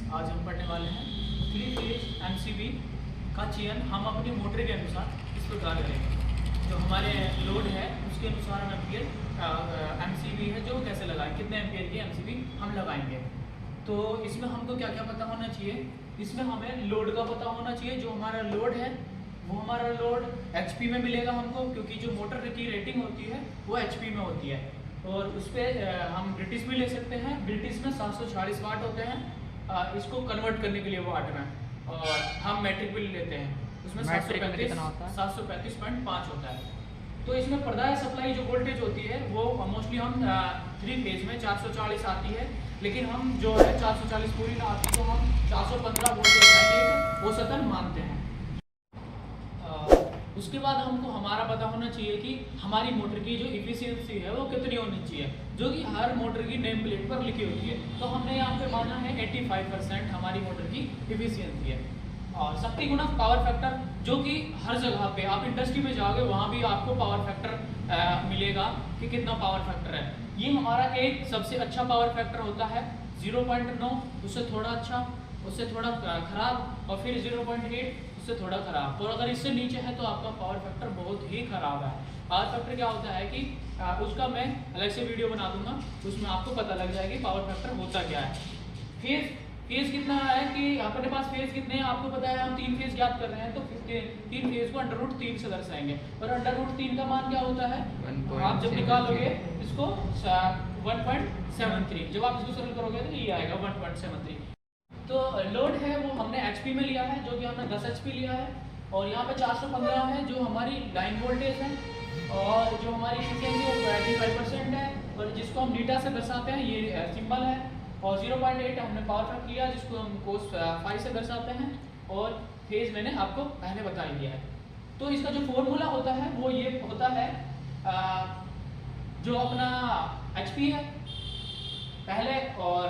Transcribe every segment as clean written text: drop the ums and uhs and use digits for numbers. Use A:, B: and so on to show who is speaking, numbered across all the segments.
A: आज हम पढ़ने वाले हैं 3 फेज एमसीबी का चयन हम अपनी मोटर के अनुसार इस प्रकार करेंगे। जो हमारे लोड है उसके अनुसार हम एम्पियर एमसीबी है जो कैसे लगाएं, कितने एम्पियर की एमसीबी हम लगाएंगे। तो इसमें हमको क्या क्या पता होना चाहिए, इसमें हमें लोड का पता होना चाहिए। जो हमारा लोड है वो हमारा लोड एचपी में मिलेगा हमको, क्योंकि जो मोटर की रेटिंग होती है वो एचपी में होती है। और उस पर हम ब्रिटिश भी ले सकते हैं। ब्रिटिश में 740 वाट होते हैं, इसको कन्वर्ट करने के लिए वाट में। और हम मैट्रिक भी लेते हैं, उसमें 735.5 होता है। तो इसमें प्रदाय सप्लाई जो वोल्टेज होती है वो मोस्टली हम 3 फेज में 440 आती है, लेकिन हम जो है 440 पूरी ना आती तो हम 415 वोल्टेज औसतन मानते हैं। उसके बाद हमको हमारा पता होना चाहिए कि हमारी मोटर की जो इफिशियंसी है वो कितनी होनी चाहिए, जो कि हर मोटर की नेम प्लेट पर लिखी होती है। तो हमने यहाँ पे माना है 85% हमारी मोटर की इफिशियंसी है। और शक्ति गुणक पावर फैक्टर, जो कि हर जगह पे आप इंडस्ट्री में जाओगे वहाँ भी आपको पावर फैक्टर मिलेगा कि कितना पावर फैक्टर है। ये हमारा एक सबसे अच्छा पावर फैक्टर होता है 0.9, उससे थोड़ा अच्छा, उससे थोड़ा खराब, और फिर 0.8 उससे थोड़ा खराब। और अगर इससे नीचे है तो आपका पावर फैक्टर बहुत ही खराब है। पावर फैक्टर क्या होता है कि उसका मैं अलग से वीडियो बना दूंगा, उसमें आपको पता लग जाएगा कि पावर फैक्टर होता क्या है। फेज कितना है कि अपने पास फेज कितने हैं आपको पता है। हम 3 फेज ज्ञात कर रहे हैं तो 3 फेज को √3 से दर्शाएंगे। और √3 का मान क्या होता है, आप जब निकालोगे इसको 1.73, जब आप इसको सरल करोगे तो ये आएगा 1.73। तो लोड है वो हमने एचपी में लिया है, जो कि हमने 10 एचपी लिया है। और यहाँ पे 415 है जो हमारी लाइन वोल्टेज है, और जो हमारी इफिशियंसी है 85% है, और जिसको हम नीटा से दर्शाते हैं ये सिंबल है। और 0.8 हमने पावर फैक्टर लिया जिसको हम कोस 5 से दर्शाते हैं। और फेज मैंने आपको पहले बता ही दिया है। तो इसका जो फॉर्मूला होता है वो ये होता है, जो अपना एचपी है पहले, और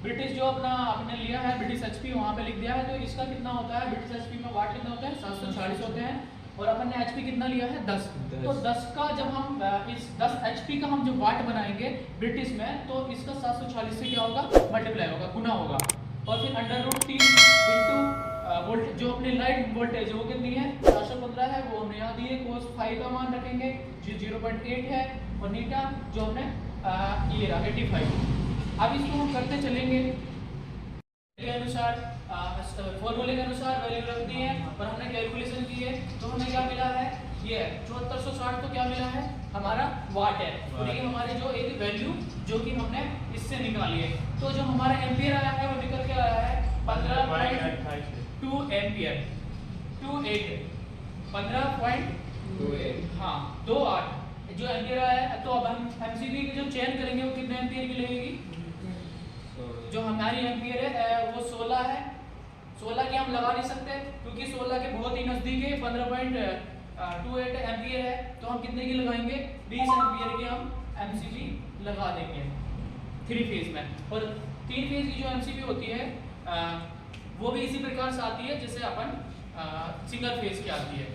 A: ब्रिटिश जो अपना आपने लिया है ब्रिटिश एचपी वहाँ पे लिख दिया है। तो इसका कितना होता है, ब्रिटिश एचपी में वाट कितना होता है 740 होते हैं, और अपन ने एचपी कितना लिया है 10। तो 10 का जब हम इस 10 एचपी का हम जो वाट बनाएंगे ब्रिटिश में, तो इसका 740 से क्या होगा, मल्टीप्लाई होगा, गुना होगा। और फिर √3 इंटू वोल्ट, जो अपनी लाइन वोल्टेज है वो कितनी है 415 है, वो हमने यहाँ दी है। कोस 5 का मान रखेंगे जो 0.8 है, और नीटा जो हमने ये रहा 85। अब इसको हम करते चलेंगे के अनुसार, फॉर्मूले के अनुसार वैल्यू रख दी है, और हमने कैलकुलेशन की है। तो हमें क्या मिला है, ये 7460 तो क्या मिला है हमारा वाट है। और ये हमारे जो एक वैल्यू जो कि हमने इससे निकाली है। तो जो हमारा एम्पियर आया है वो निकल के आया है 15.2 एम्पियर, 15.28 हाँ 28 जो एम्पियर आया है। तो अब हम एमसीबी की जो चयन करेंगे वो कितने एम्पियर की लगेगी। जो हमारी एम्पियर है वो 16 है। 16 की हम लगा नहीं सकते क्योंकि 16 के बहुत ही नजदीक है, 15.28 एम्पियर है। तो हम कितने की लगाएंगे, 20 एम्पियर की हम एमसीबी लगा देंगे 3 फेज में। और 3 फेज की जो एमसीबी होती है वो भी इसी प्रकार से आती है जैसे अपन सिंगल फेज की आती है।